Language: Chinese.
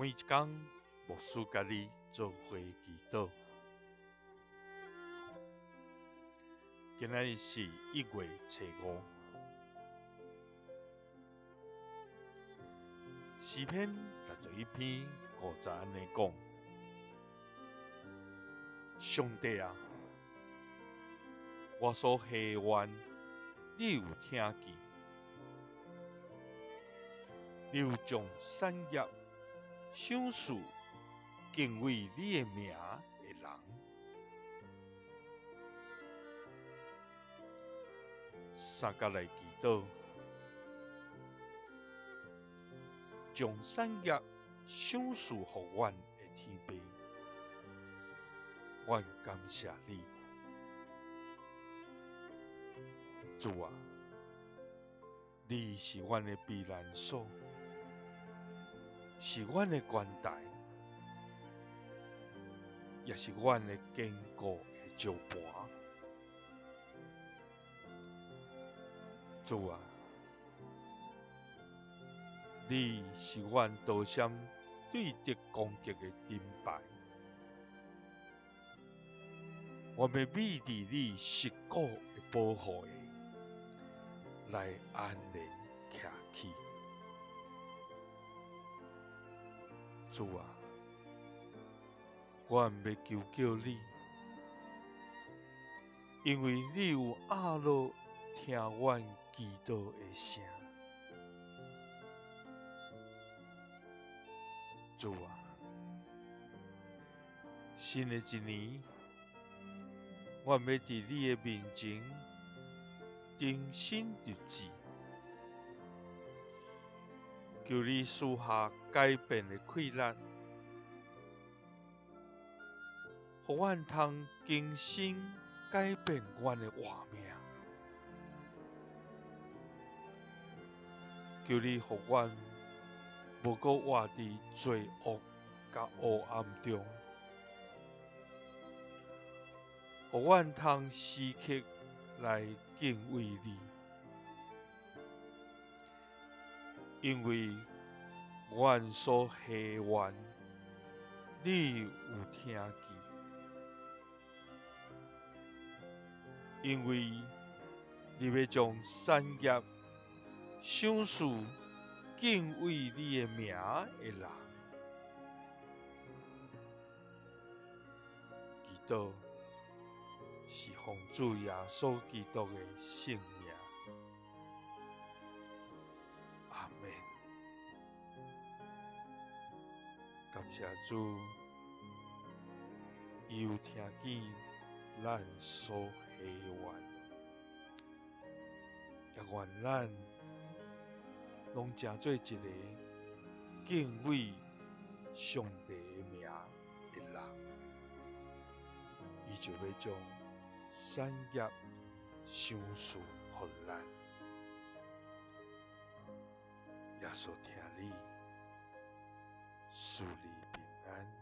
每一天，牧师甲你做伙祈祷。今仔日是1月初5，诗篇61篇50安尼讲：上帝啊，我所希愿，你有听见。你有将产业赏赐敬畏你的名的人。三甲来祈祷，将产业赏赐予阮的天父，阮感谢你，主啊，你是阮的避难所，是阮的关台，也是阮的坚固的石盘。主啊，你是阮刀剑对敌攻击的盾牌，我要秘伫你实骨的保护下，来安然徛起。主啊，我要求救你，因为你有阿罗听阮祈祷的声。主啊，新的一年，我要伫你的面前重新立志，求你赐下改变的气力，互阮通更新改变阮的活命。求你互阮无搁活伫罪恶甲黑暗中，互阮通时刻来敬畏你，因为阮所希愿，你有听见，因为你要将产业赏赐敬畏你的名的人。祈祷是奉主耶稣基督的圣名。阿们。感谢主，伊有听见咱所希愿，也愿咱拢成做一个敬畏上帝的名的人，伊就要将产业赏赐予咱。耶稣听你，赐你平安。